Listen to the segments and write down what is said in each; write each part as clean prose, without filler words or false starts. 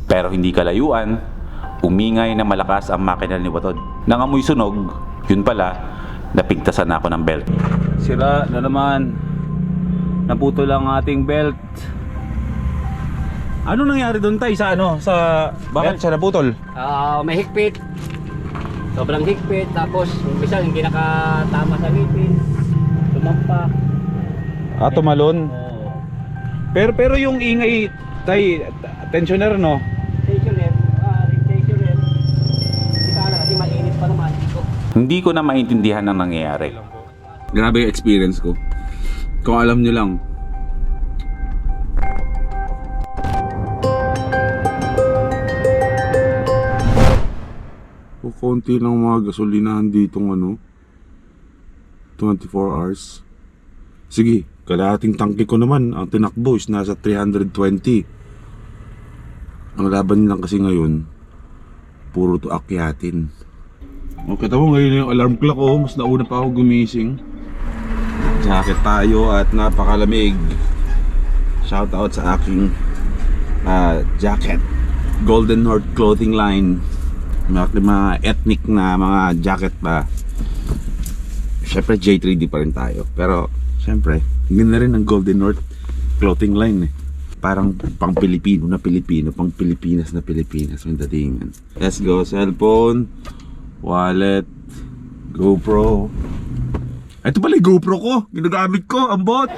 Pero hindi kalayuan, umingay na malakas ang makina ni Watod. Nangamoy sunog, yun pala, napigtasan ako ng belt. Sira na naman. Naputol ang ating belt. Ano nangyari doon tay sa ano? Bakit siya naputol? May higpit. Sobrang higpit. Tapos umpisa hindi nakatama sa ngipin. Tumampa. Tumalon. Oo. Pero yung ingay tay, tensioner no? Stationer. Stationer. Hindi ka alam kasi mainit pa naman. Hindi ko na maintindihan ang nangyayari. Grabe yung experience ko. Kung alam nyo lang. Konti lang mga gasolinahan ditong 24 hours. Sige, kalahating tangke ko naman ang tinakbo is nasa 320. Ang laban lang kasi ngayon puro to akyatin. Okay, tamo ngayon yung alarm clock ko, mas nauna pa ako gumising. Jacket tayo at napakalamig. Shout out sa aking jacket, Golden North Clothing Line. Mga ethnic na mga jacket pa. Siyempre J3D pa rin tayo. Pero siyempre hindi na rin ang Golden North Clothing Line Parang pang Pilipino na Pilipino, pang Pilipinas na Pilipinas yung datingan. Let's go, cellphone, wallet, GoPro. Ito pala yung GoPro ko, ginagamit ko, ang bot.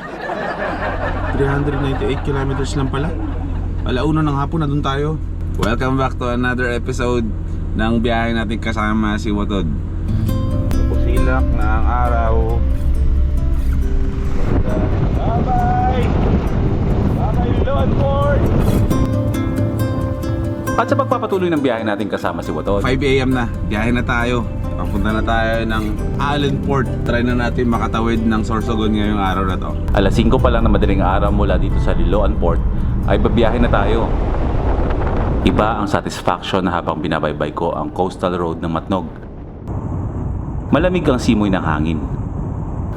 398 kilometers lang pala. Alauna ng hapon na dun tayo. Welcome back to another episode ng biyahe natin kasama si Watod. Pusilak na ang araw. Bye-bye! Bye-bye, Lord Ford! At sa pagpapatuloy ng biyahe natin kasama si Watod, 5 AM na, biyahe na tayo. Papunta na tayo ng Allenport. Try na natin makatawid ng Sorsogon ngayong araw na to. Alas 5 pa lang na madaling araw mula dito sa Liloan Port ay babiyahe na tayo. Iba ang satisfaction na habang binabaybay ko ang coastal road ng Matnog. Malamig ang simoy ng hangin.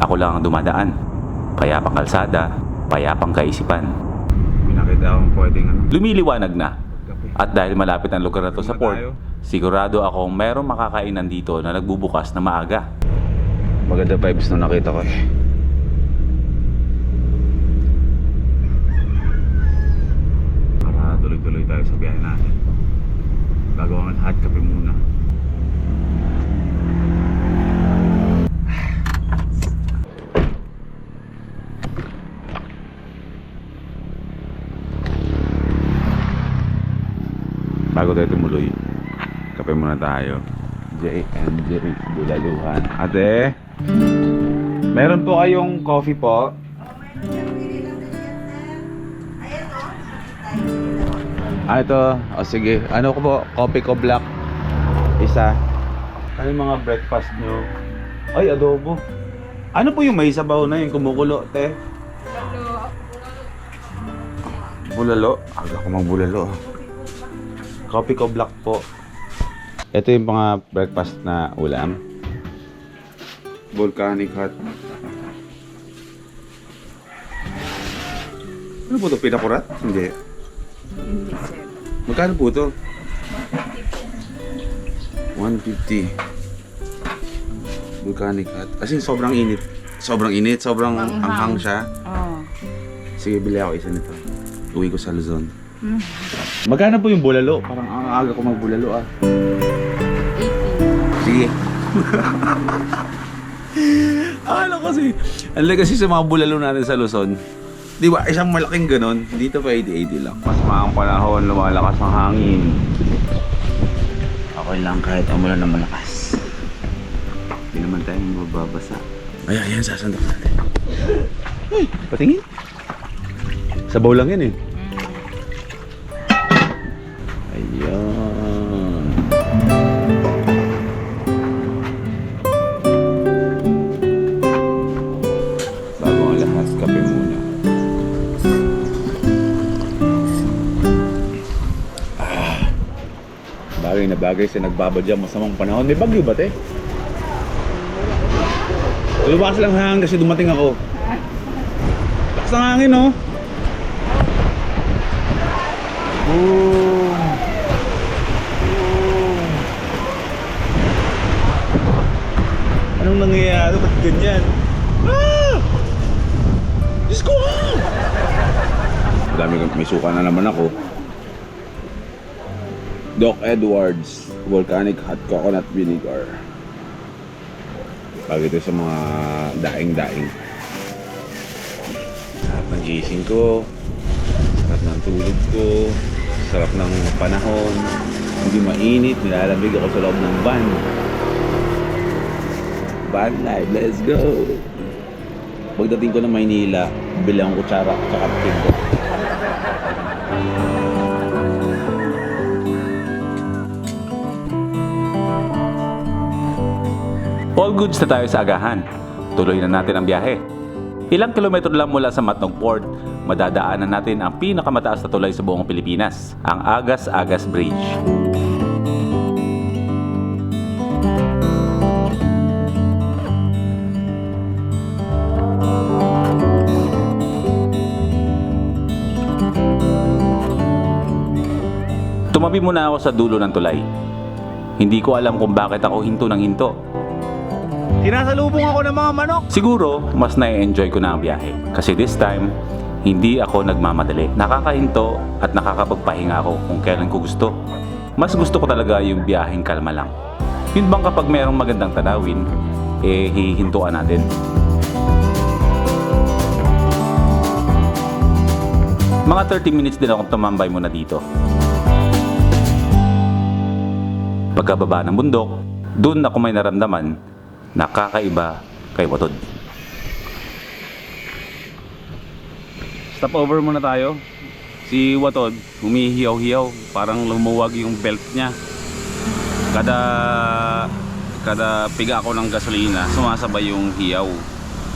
Ako lang ang dumadaan. Payapang kalsada, payapang kaisipan. Pinakita akong pwedeng Lumiliwanag na. At dahil malapit ang lugar na to sa port, sigurado akong merong makakainan dito na nagbubukas na maaga. Maganda vibes na nakita ko Para tuloy-tuloy tayo sa biyahe natin. Gagawa ng hot kape muna. Bago tayo tumuloy, kape muna tayo. J&J Bulaluhan. Ate, meron po kayong coffee po? Ito. O sige. Ano ko po? Coffee ko black. Isa. Ano yung mga breakfast nyo? Ay, adobo. Ano po yung may sabaw na yung kumukulo, te? Bulalo. Aga ko mang bulalo. Coffee ko black po. Ito yung mga breakfast na ulam. Volcanic hot. Ano po ito? Pinakurat? Hindi. Hindi, sir. Magkano po ito? 150. Volcanic hot. Kasi sobrang init. Sobrang init. Sobrang anghang siya. Oo. Sige, bili ako isa nito. Uwi ko sa Luzon. Magkano po yung bulalo? Parang ang aga ko magbulalo 80. Sige. Akala kasi, kasi sa mga bulalo natin sa Luzon, di ba, isang malaking ganon, dito pa 80-80 lang. Mas maang panahon, lumalakas ang hangin. Okay lang kahit umulan na malakas. Hindi naman tayo mababasa. Ayan, sasandok natin. Ay, patingin. Sabaw lang yan eh. Ayan. Bago ang lahat, kape muna. Bagay na bagay sa nagbabadya masamang panahon. May bagyo ba, te? Lumakas lang hangin kasi dumating ako. Lakas ng hangin, oh. Boom! gago, ba't ganyan? Ah! Diyos ko! Dami, may suka na naman ako. Doc Edwards Volcanic Hot Coconut Vinegar. Pag ito sa mga daing-daing. Sarap ng gising ko, sarap ng tulog ko, sarap ng panahon, hindi mainit, nilalamig ako sa loob ng van. Van life, let's go! Pagdating ko ng Maynila, bilang kutsara at saka pinto. All goods na tayo sa agahan. Tuloy na natin ang biyahe. Ilang kilometro lang mula sa Matnog Port, madadaanan natin ang pinakamataas na tulay sa buong Pilipinas, ang Agas-Agas Bridge. Tumabi muna ako sa dulo ng tulay. Hindi ko alam kung bakit ako hinto ng hinto. Tinasalubong ako ng mga manok! Siguro, mas na-enjoy ko na ang biyahe. Kasi this time, hindi ako nagmamadali. Nakakahinto at nakakapagpahinga ako kung kailan ko gusto. Mas gusto ko talaga yung biyaheng kalma lang. Yun bang kapag merong magandang tanawin, hihintuan natin. Mga 30 minutes din ako tumambay muna dito. Pagkababa ng bundok, doon ako may naramdaman na kakaiba kay Watod. Stop over muna tayo. Si Watod, humihiyaw-hiyaw, parang lumuwag yung belt niya. Kada piga ako ng gasolina, sumasabay yung hiyaw.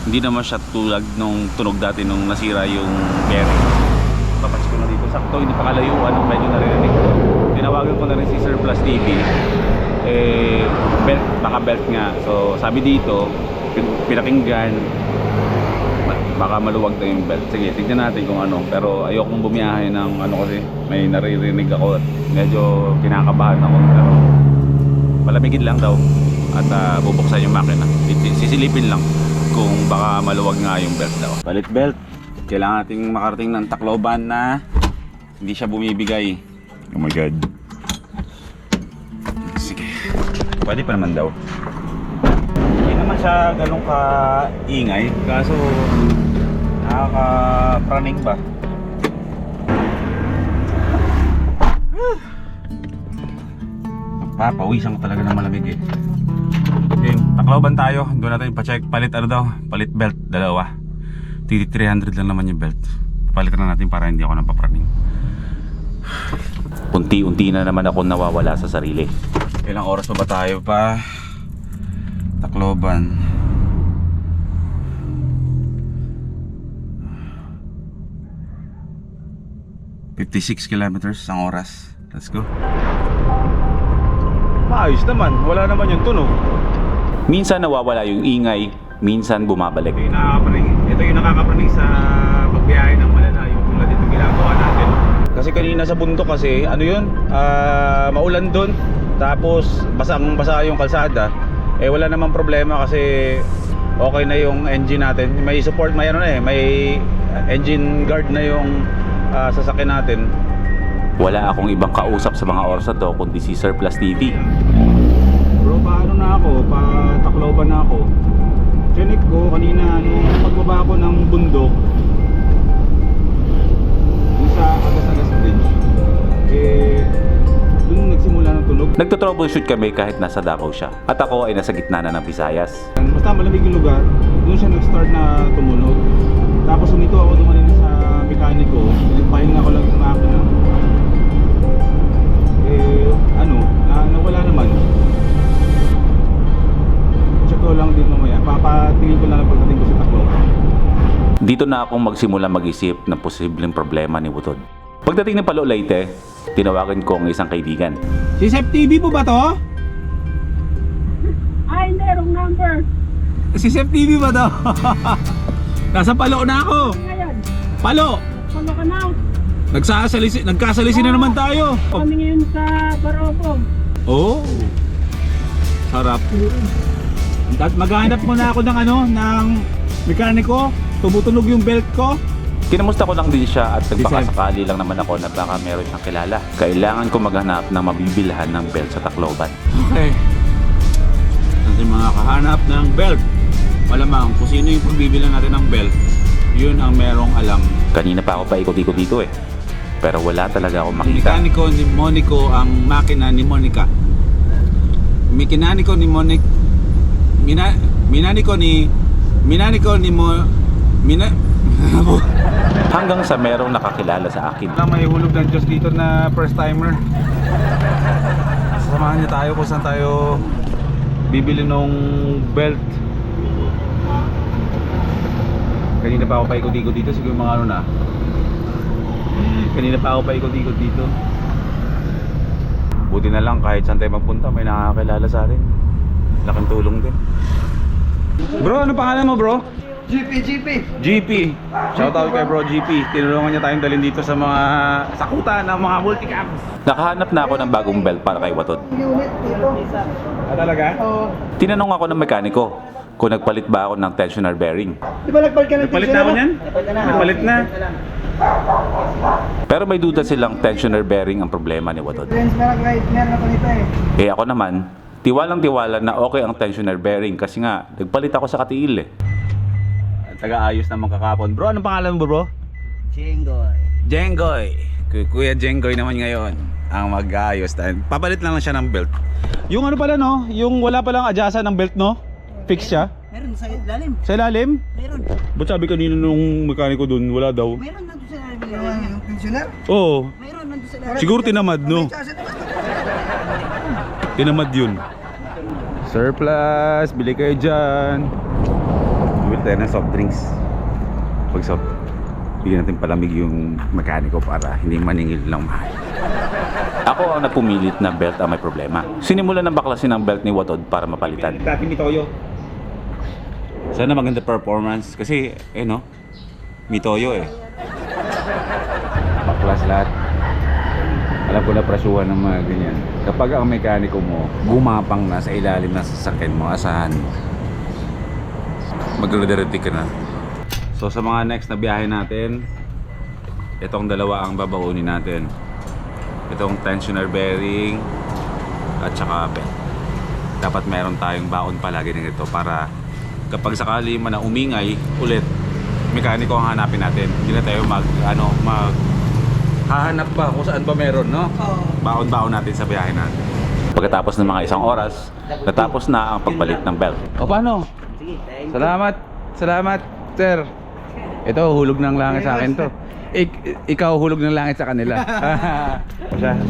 Hindi naman siya tulad nung tunog dati nung nasira yung bearing. Papas ko na dito, sakto, hindi pa kalayuan, medyo naririnig ko. Tinawagan ko na rin si Sir Plus TV. Belt, baka belt nga. So sabi dito, pinakinggan, baka maluwag na yung belt. Sige, tignan natin kung ano. Pero ayokong bumiyahe ng ano kasi may naririnig ako. Medyo kinakabahan ako. Pero palamigin lang daw at bubuksan yung makina. Sisilipin lang kung baka maluwag nga yung belt daw. Palit belt. Kailangan nating makarating ng Tacloban na hindi siya bumibigay. Oh my god. Sige. Pwede pa naman daw. Hindi naman siya ganun ka-ingay. Kaso nakaka-praning ba? Papawisan ko talaga ng malamig eh. Okay, Tacloban tayo. Doon natin pa-check. Palit ano daw? Palit belt. Dalawa. 300 lang naman yung belt. Palitan na natin para hindi ako napapraning. Unti-unti na naman ako nawawala sa sarili. Ilang oras pa ba tayo pa? Tacloban. $56 kilometers ang oras. Let's go. Maayos naman. Wala naman yung tunog. Minsan nawawala yung ingay, minsan bumabalik. Ito yung nakakapraning sa pagbiyahe ng malalayo tulad dito ginagawa natin. Kasi kanina sa bundok kasi ano yun, maulan doon, tapos basang-basa yung kalsada. Wala namang problema kasi okay na yung engine natin. May support, may ano na may engine guard na yung sasakyan natin. Wala akong ibang kausap sa mga oras na to kundi si Sir Plus TV. Bro, paano na ako? Pa-Tacloban na ako. Chinik ko kanina nung pagbaba ko ng bundok dun sa Agas-Agas Bridge, dun nagsimula ng tunog. Nagto-troubleshoot kami kahit nasa Davao siya at ako ay nasa gitna na ng Visayas. Basta malamig yung lugar, dun siya nag-start na tumunog. Tapos nito ako dumanin sa mekaniko, pahinga ko lang yung makina. Nawala naman. Check ko lang din mamaya. Papatingin ko lang pagdating ko sa Tacloban. Dito na akong magsimula mag-isip ng posibleng problema ni Watod. Pagdating ng Palo Leyte, tinawagan ko ang isang kaibigan. Si Sep TV po ba to? Ay, hindi. Wrong number. Si Sep TV ba to? Nasa Palo na ako. Ngayon, Palo! palo ka na. Nagkasalisi na naman tayo. Kami ngayon sa Baroko. Oh. Sarap. Maghahanap muna ako ng ng mekaniko. Tumutunog yung belt ko. Kinamusta ko lang din siya at nagpakasakali lang naman ako na baka meron siyang kilala. Kailangan ko maghanap ng mabibilhan ng belt sa Tacloban. Okay. Natin mga kahanap ng belt. Malamang kung sino yung pagbibilan natin ng belt, yun ang merong alam. Kanina pa ako paikot-ikot dito eh. Pero wala talaga akong makita. Mekaniko ni Monico ang makina ni Monica. Mekaniko ni Monica. Hanggang sa merong nakakilala sa akin. May hulog ng Diyos dito na first timer. Sasamahan niya tayo kung saan tayo bibili ng belt. Kanina pa ako paikot-ikot dito, siguro mga ano na. Kanina pa ako paikot-ikot dito. Buti na lang kahit saan tayo magpunta may nakakilala sa atin. Laking tulong din. Bro, ano pangalan mo bro? GP. Shoutout kay bro GP. Tinulungan niya tayong dalhin dito sa mga sakutan ng mga multicams. Nakahanap na ako ng bagong belt para kay Watod. Talaga? Tinanong ako ng mekaniko kung nagpalit ba ako ng tensioner bearing. Di ba nagpalit ka ng Nagpalit na ako niyan? Nagpalit na. Pero may duda silang tensioner bearing ang problema ni Watod. Meron ako nito eh. Eh ako naman, tiwalang-tiwala na okay ang tensioner bearing kasi nga nagpalit ako sa katiil eh. Taga-ayos naman kakapon. Bro, anong pangalan mo bro? Jenggoy. Kuya Jenggoy naman ngayon ang mag-ayos. Papalit lang siya ng belt. Yung ano pala no? Yung wala palang adjasa ng belt no? Fix siya? Meron sa ilalim. Sa ilalim? Meron. Ba't sabi kanina nung mekaniko dun, wala daw? Meron nandun sa ilalim. Yung pensioner? Oo. Meron nandun sa ilalim. Siguro tinamad no? Tinamad yun. Surplus, bili kayo dyan. Bili tayo ng soft drinks. Pag soft, bigyan natin palamig yung mekaniko para hindi maningil lang mahal. Ako ang napumilit na belt ang may problema. Sinimulan ng baklasin ang belt ni Watod para mapalitan. Dati ni Toyo. Sana maganda performance kasi no, may Toyo eh. Baklas lahat. Alam ko na prasyuhan ng mga ganyan. Kapag ang mekaniko mo gumapang na sa ilalim ng sasakyan mo, asahan mo magre-ready ka na. So sa mga next na biyahe natin, itong dalawa ang babaunin natin. Itong tensioner bearing at saka belt. Dapat meron tayong baon palagi ng ito para kapag sakali man na umingay ulit, mekaniko ang hanapin natin. Hindi na tayo hahanap pa kung saan ba meron, no? Baon-baon natin sa biyahe natin. Pagkatapos ng mga isang oras, natapos na ang pagpalit ng belt. O paano? Salamat, sir. Ito, hulog ng langit sa akin to. Ikaw hulog ng langit sa kanila.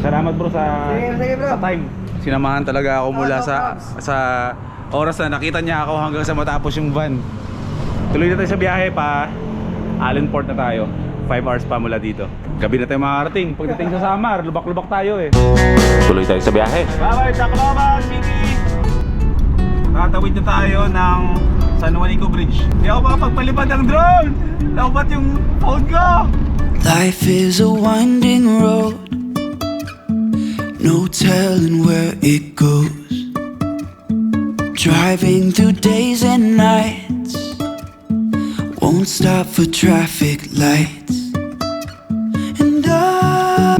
Salamat bro sa time. Sinamahan talaga ako mula sa oras na nakita niya ako hanggang sa matapos yung van. Tuloy na tayo sa biyahe pa. Allenport na tayo. 5 hours pa mula dito. Gabi na tayo makakarating. Pagdating sa Samar, lubak-lubak tayo eh. Tuloy tayo sa biyahe. Bye-bye, Tacloban City! Tatawid na tayo ng San Juanico Bridge. Hindi ako makapagpalipad ng drone! Naubat yung phone ko! Life is a winding road, no telling where it goes. Driving through days and nights, won't stop for traffic lights. And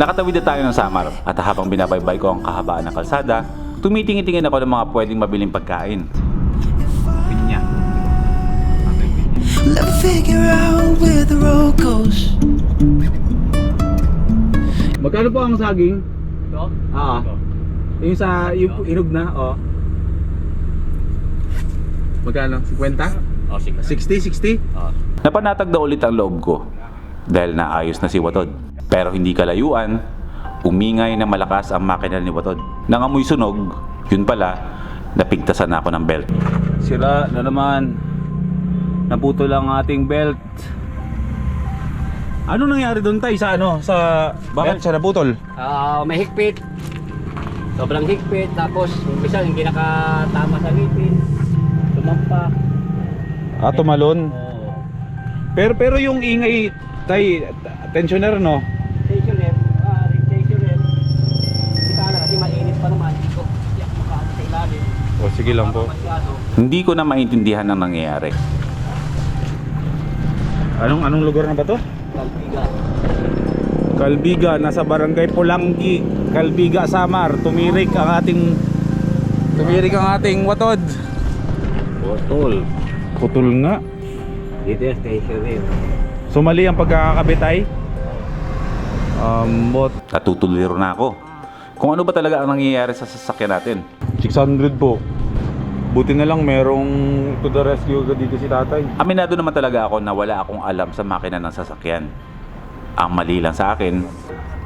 Nakatawid na tayo ng Samar at habang binabaybay ko ang kahabaan ng kalsada, tumitingin-tingin ako ng mga pwedeng mabiling pagkain. Pinya. let's figure out where the road goes. Magkano po ang saging? Ito? Ah. Yung sa yung hinog na, oh. Magkano? 50? Oh, sige. 60? Oh. Napanatag na ulit ang loob ko dahil naayos na si Watod. Pero hindi kalayuan, umingay na malakas ang makina ni Watod. Nangamoy sunog, yun pala, napigtasan ako ng belt. Sira na naman. Naputol ang ating belt. Ano nangyari doon tay sa ano? Bakit siya naputol? May higpit. Sobrang higpit. Tapos, umpisa hindi nakatama sa ngipin. Tumampak. Tumalon. Oo. Pero yung ingay tay, tensioner no? Stationer. Stationer. Kita na kasi mainit pa naman. Hindi ko makaano sa ilalim. O Sige lang po. Hindi ko na maintindihan ang nangyayari. Anong lugar na ba to? Calbiga, nasa barangay Pulanggi, Calbiga, Samar. Tumirik ang ating watod. Putol nga. Dito yung station rin. So mali ang pagkakabitay. Natutuliro na ako. Kung ano ba talaga ang nangyayari sa sasakyan natin. 600 po. Buti na lang merong to the rescue dito si tatay. Aminado naman talaga ako na wala akong alam sa makina ng sasakyan. Ang mali lang sa akin,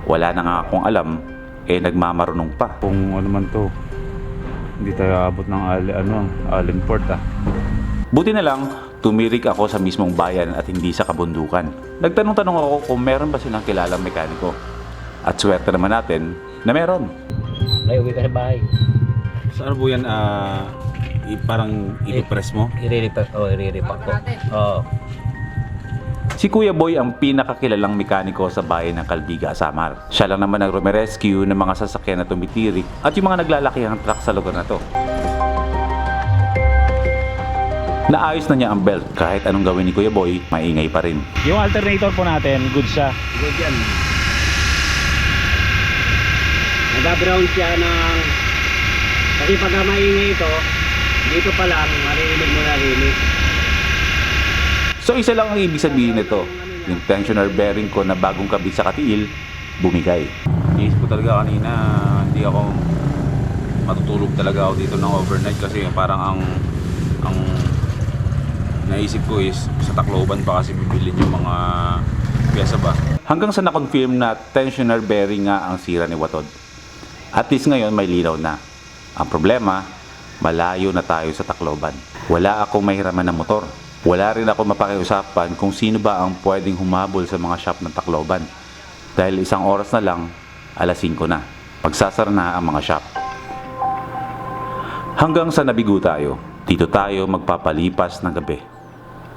wala na nga akong alam, nagmamarunong pa. Kung ano man to, hindi tayo abot ng Allenport Buti na lang, tumirik ako sa mismong bayan at hindi sa kabundukan. Nagtanong-tanong ako kung meron ba silang kilalang mekaniko. At swerte naman natin na meron. Ay, uwi ka sa bahay. Saan po yan, parang ipipress mo? Iriripak ko. Oo. Si Kuya Boy ang pinakakilalang mekaniko sa bayan ng Calbiga, Samar. Siya lang naman ang rumirescue ng mga sasakyan na tumitirik at yung mga naglalakihang truck sa lugar na to. Naayos na niya ang belt kahit anong gawin ni Kuya Boy, maingay pa rin. Yung alternator po natin, good siya. Good yan. Nag-brown siya ng... Kasi pag maingay ito, dito pa lang, marinig mo na rinig. So isa lang ang ibig sabihin nito, yung tensioner bearing ko na bagong kabit sa katiil, bumigay. Iisip ko talaga kanina, hindi ako matutulog talaga ako dito ng overnight kasi parang ang naisip ko is sa Tacloban pa kasi bibilin yung mga pyesa ba. Hanggang sa na-confirm na tensioner bearing nga ang sira ni Watod. At least ngayon may linaw na. Ang problema, malayo na tayo sa Tacloban. Wala akong mahiraman na motor. Wala rin ako mapakiusapan kung sino ba ang pwedeng humabol sa mga shop ng Tacloban. Dahil 1 oras na lang, 5:00 na. Magsasara na ang mga shop. Hanggang sa nabigo tayo, dito tayo magpapalipas ng gabi.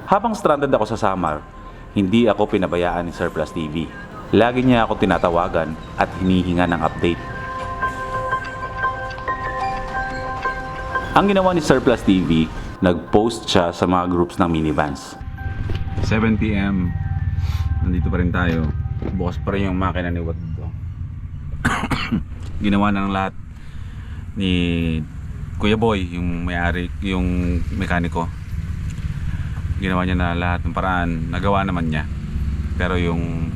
Habang stranded ako sa Samar, hindi ako pinabayaan ni Surplus TV. Lagi niya ako tinatawagan at hinihinga ng update. Ang ginawa ni Surplus TV, nag-post siya sa mga groups ng minivans. 7 PM, nandito pa rin tayo. Bukas pa rin yung makina ni Watod. Ginawa na ng lahat ni Kuya Boy, yung may-ari, yung mekaniko. Ginawa niya na lahat ng paraan, nagawa naman niya. Pero yung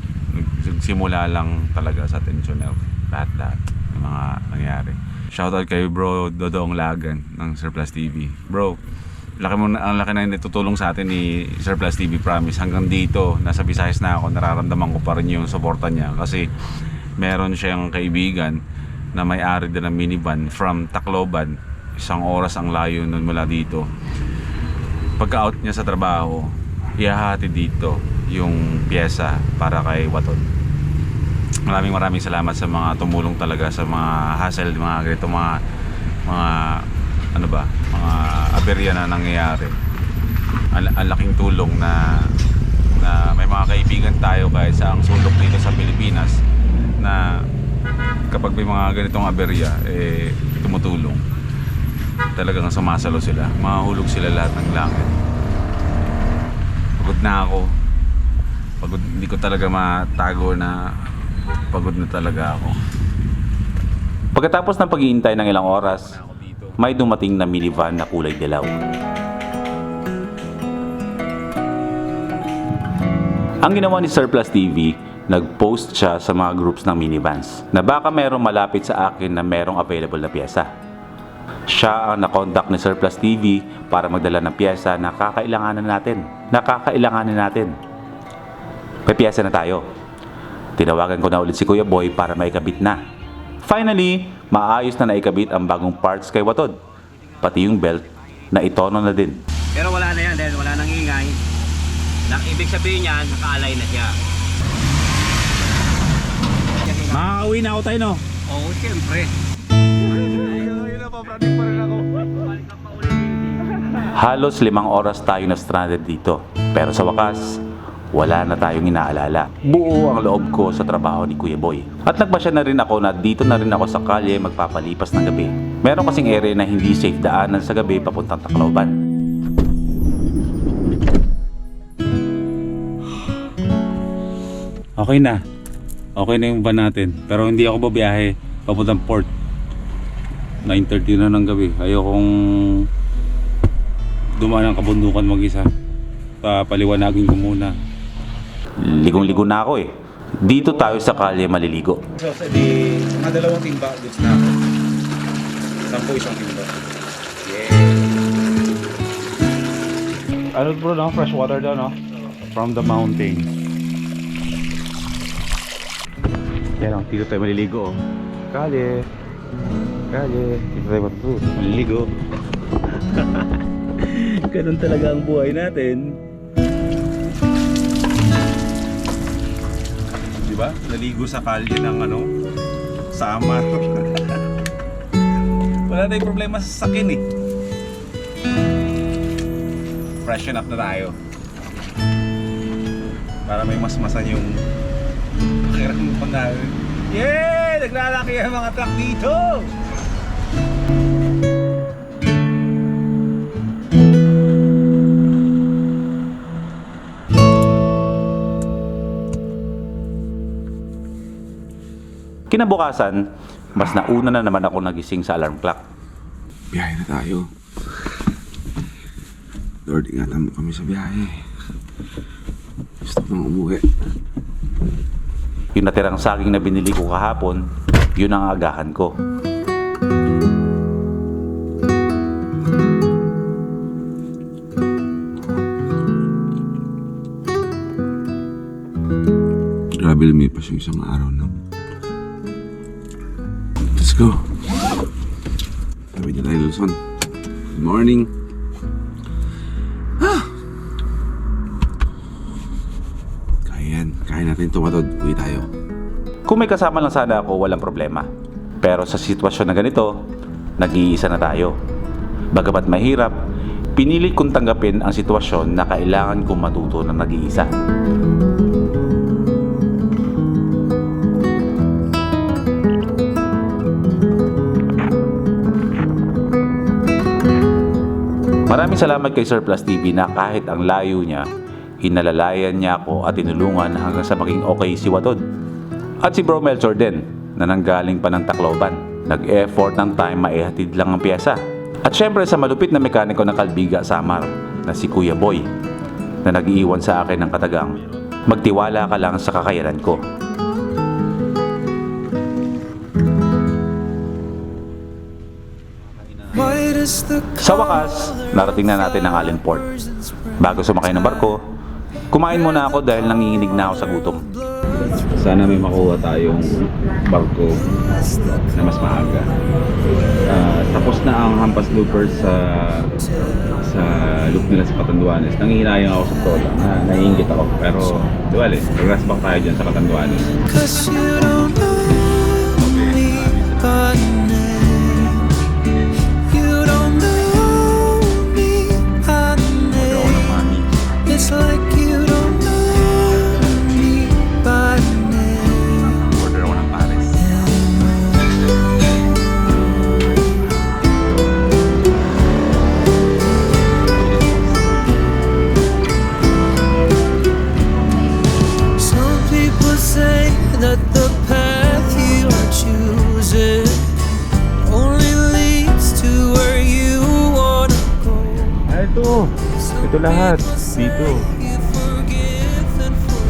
simula lang talaga sa tensioner, lahat-lahat ng mga nangyari. Shoutout kay Bro Dodong Lagan ng Surplus TV. Bro, ang laki na natutulong sa atin ni Surplus TV, promise. Hanggang dito, nasa Visayas na ako, nararamdaman ko pa rin yung suporta niya. Kasi meron siyang kaibigan na may-ari din ng minivan from Tacloban. 1 oras ang layo nun mula dito. Pagka-out niya sa trabaho, ihahati dito yung pyesa para kay Watod. Maraming salamat sa mga tumulong talaga sa mga hassle, mga ganito, mga aberya na nangyayari. Ang laking tulong na may mga kaibigan tayo kahit sa ang sulok dito sa Pilipinas na kapag may mga ganitong aberya, tumutulong. Talagang sumasalo sila, mahulog sila lahat ng langit. Pagod na ako. Hindi ko talaga matago na pagod na talaga ako. Pagkatapos ng paghihintay ng ilang oras, may dumating na minivan na kulay dilaw. Ang ginawa ni Surplus TV, nag-post siya sa mga groups ng minivans na baka merong malapit sa akin na merong available na pyesa. Siya ang nakontak ni Surplus TV para magdala ng pyesa na kakailanganin natin. May pyesa na tayo. Tinawagan ko na ulit si Kuya Boy para maikabit na. Finally, maayos na naikabit ang bagong parts kay Watod. Pati yung belt na itono na din. Pero wala na yan dahil wala nang ingay. Ibig sabihin niyan, nakaalay na siya. Makakauwi na ako tayo, no? Oo, siyempre. Halos 5 oras tayo na stranded dito. Pero sa wakas, wala na tayong inaalala. Buo ang loob ko sa trabaho ni Kuya Boy. At nagpasya na rin ako na dito na rin ako sa kalye magpapalipas ng gabi. Meron kasing area na hindi safe daanan sa gabi papuntang Tacloban. Okay na. Okay na yung van natin. Pero hindi ako babiyahe papuntang port. 9:30 na ng gabi. Ayokong dumaan ng kabundukan mag-isa. Papaliwanagin ko muna. Ligong-ligo na ako eh. Dito tayo sa kalye maliligo. So, di mga dalawang timba, goods na ako. 10 isang timba. Ano bro, no? Fresh water daw, no? From the mountain. Yan o, dito tayo maliligo. Kalye. Kalye. Dito tayo maliligo. Ganun talaga ang buhay natin. Diba? Naligo sa kalye ng Samar. Wala tayong problema sa sakin eh. Freshen up na tayo. Para may masmasan yung pakiramdam natin. Yeah! Naglalaki ang mga truck dito! Kinabukasan, mas nauna na naman ako nagising sa alarm clock. Biyahe na tayo. Lord, ingatan mo kami sa biyahe. Gusto ko nang umuwi. Yung natirang saging na binili ko kahapon, yun ang agahan ko. Grabe, lumipas yung isang araw na. Let's go. Sabi niya tayo, Luzon. Good morning. Kaya natin tumatod. Uwi tayo. Kung may kasama lang sana ako, walang problema. Pero sa sitwasyon na ganito, nag-iisa na tayo. Bagamat mahirap, pinili kong tanggapin ang sitwasyon na kailangan kong matuto na nag-iisa. Maraming salamat kay Sir Plus TV na kahit ang layo niya, hinalalayan niya ako at tinulungan hanggang sa maging okay si Watod. At si Bro Melchor din, na nanggaling pa ng Tacloban. Nag-effort ng time maihatid lang ang piyesa. At syempre sa malupit na mekaniko ng Kalbiga, Samar, na si Kuya Boy, na nag-iwan sa akin ng katagang, magtiwala ka lang sa kakayanan ko. Sa wakas, narating na natin ang Allen Port. Bago sumakay ng barko, kumain muna ako dahil nanginginig na ako sa gutom. Sana may makuha tayong barko na mas maaga. Tapos na ang Hampas Loopers sa loop nila sa Catanduanes. Nangihinayang ako sa tola. Naiingit ako. Pero, duwali, mag-ras back tayo dyan sa Catanduanes. 'Cause you don't know me by name. You don't know me by name. It's like you don't know me by name. Order ako ng Paris. Some people say that the path you are choosing only leads to where you wanna go. Ito lahat. Dito.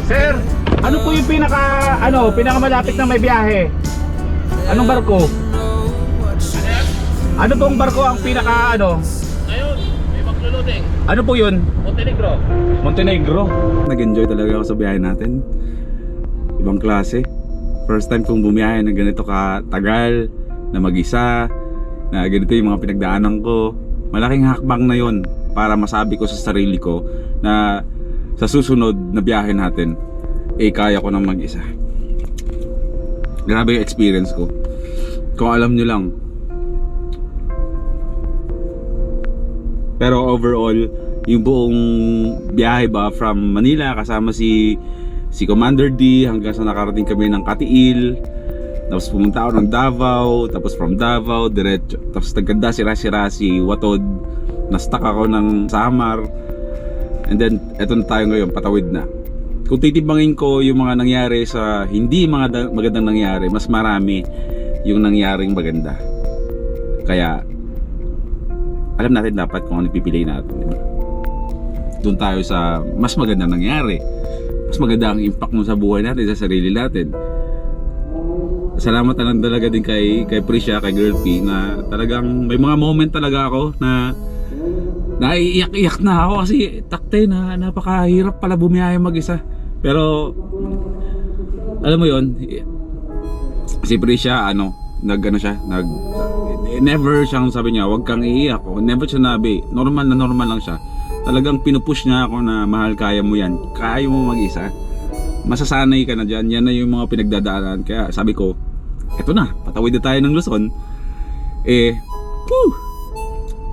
Sir, ano po yung pinakamalapit na may biyahe? Anong barko? Ano pong barko ang Ayun, may magluluding. Ano po yun? Montenegro. Montenegro. Nag-enjoy talaga ako sa biyahe natin. Ibang klase. First time kong bumiyahe na ganito katagal, na mag-isa, na ganito yung mga pinagdaanan ko. Malaking hakbang na yon para masabi ko sa sarili ko na sa susunod na biyahe natin, kaya ko nang mag-isa. Grabe yung experience ko. Kung alam nyo lang. Pero overall, yung buong biyahe ba from Manila kasama si Commander D hanggang sa nakarating kami ng Katiil, Tapos pumunta ako ng Davao, tapos from Davao, diretso. Tapos nagkanda si Rasi, Watod. Na-stuck ako ng Samar. And then, eto na tayo ngayon, patawid na. Kung titibangin ko yung mga nangyari sa hindi mga magandang nangyari, mas marami yung nangyaring maganda. Kaya, alam natin dapat kung ano pipili natin. Diba? Doon tayo sa mas magandang nangyari. Mas maganda ang impact mo sa buhay natin, sa sarili natin. Salamat na lang talaga din kay Prisha, kay Girl P, na talagang may mga moment talaga ako na naiiyak-iyak na ako kasi takte na napakahirap pala bumiyahe mag-isa. Pero alam mo yon, si Prisha never siyang sabi niya wag kang iiyak, never siya nabi, normal lang siya. Talagang pinupush niya ako na mahal, kaya mo yan, kaya mo mag-isa, masasanay ka na dyan, yan na yung mga pinagdadaanan. Kaya sabi ko, eto na, patawid na tayo ng Luzon,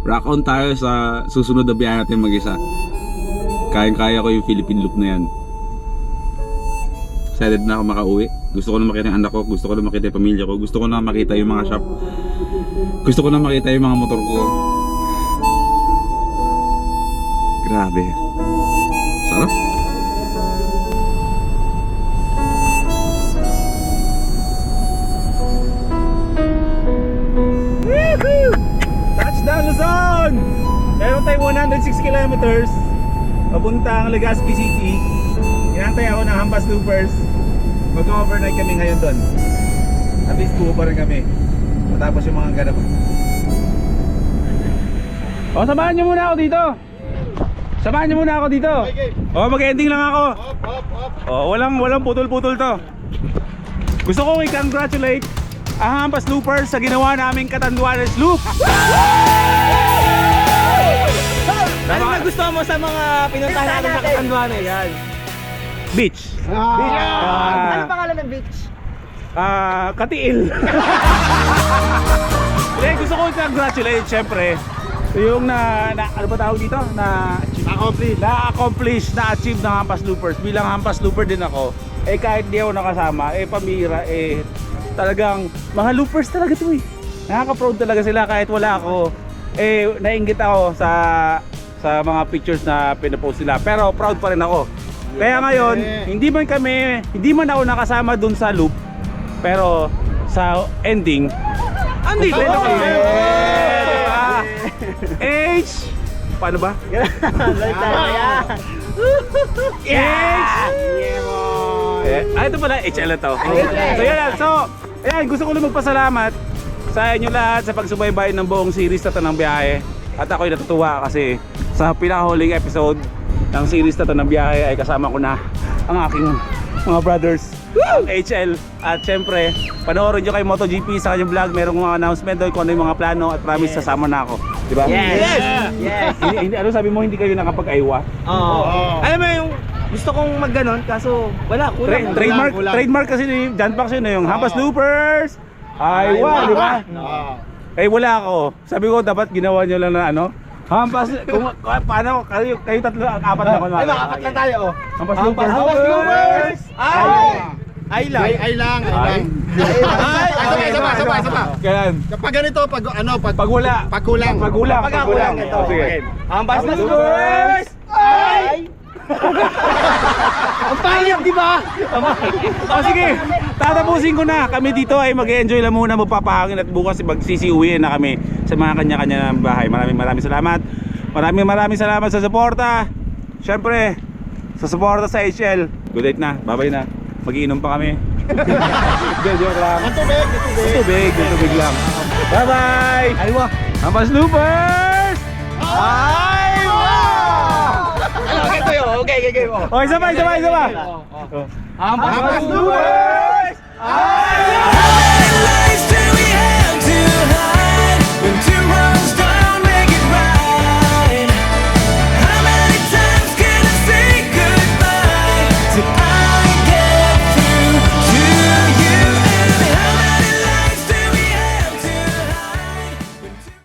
rock on tayo sa susunod na biyahe natin mag-isa. Kayang-kaya ko yung Philippine Loop na yan. Excited na ako makauwi. Gusto ko na makita yung anak ko, gusto ko na makita yung pamilya ko, gusto ko na makita yung mga shop, gusto ko na makita yung mga motor ko. Grabe, sarap. Touchdown Luzon! Meron tayong 106 kilometers papuntang Legazpi City. Inantay ako ng Hampas Loopers. Mag-overnight kami ngayon doon. At least buo pa rin kami. Matapos yung mga ganap. O, samahan nyo muna ako dito. Samahan nyo muna ako dito. O, mag-ending lang ako. O, walang putol-putol to. Gusto ko i-congratulate ang Hampas Loopers sa ginawa naming Catanduanes Loop. Ano nagustuhan mo sa mga pinuntahan natin sa Catanduanes? Yan. Beach. Ano pangalan ng beach? Katiil. Gusto ko i-congratulate syempre yung ano ba tawag dito? Na-accomplish, na-achieve ng Hampas Loopers. Bilang Hampas Looper din ako, kahit di ako nakasama, pamira, talagang mga loopers talaga to nakaka-proud talaga sila kahit wala ako. Nainggit ako sa mga pictures na pinapost nila, pero proud pa rin ako. Kaya ngayon, hindi man ako nakasama dun sa loop, pero sa ending andito kami. H, paano ba? Ito pala, HL na to. So yan lang. So, ayan, gusto ko lang magpasalamat sa inyo lahat sa pagsubaybay ng buong series na to ng biyahe. At ako'y natutuwa kasi sa pinakahuling episode ng series na to ng biyahe ay kasama ko na ang aking mga brothers, ang HL. At syempre, panoorin nyo kay MotoGP sa kanyang vlog. Merong mga announcement doon kung ano yung mga plano at promise sasama na ako. Diba? Yes! Ano sabi mo, hindi kayo nakapag-aywa? Oo. Alam mo yung gusto kong mag-ganon, kaso wala, kulang. Trademark kasi ni John Pax yun, yung Hampas Loopers Aywa, di ba? Wala ako. Sabi ko dapat ginawa nyo lang na ano, Hampas, paano, kayo tatlo, apat na ko. Apat lang tayo, oh. Hampas Loopers Ay lang. Sabay. Kailan? Kapag ganito, pag Pagwala. pagkulang. Pagkulang. Sige. Hampas Loopers! Ay! Ang pangit, di ba? Sige, tatapusin ko na. Kami dito ay mag-enjoy lang muna, magpapahangin at bukas magsisiuwiin na kami sa mga kanya-kanya ng bahay. Maraming salamat. Maraming salamat sa suporta. Siyempre, sa suporta sa HL. Good night na, bye-bye na. Mag-iinom pa kami. Joke lang. Tubig lang. Bye-bye! Aywa! Hampas Loopers! Okay. Okay, sabay. Hampas Loopers!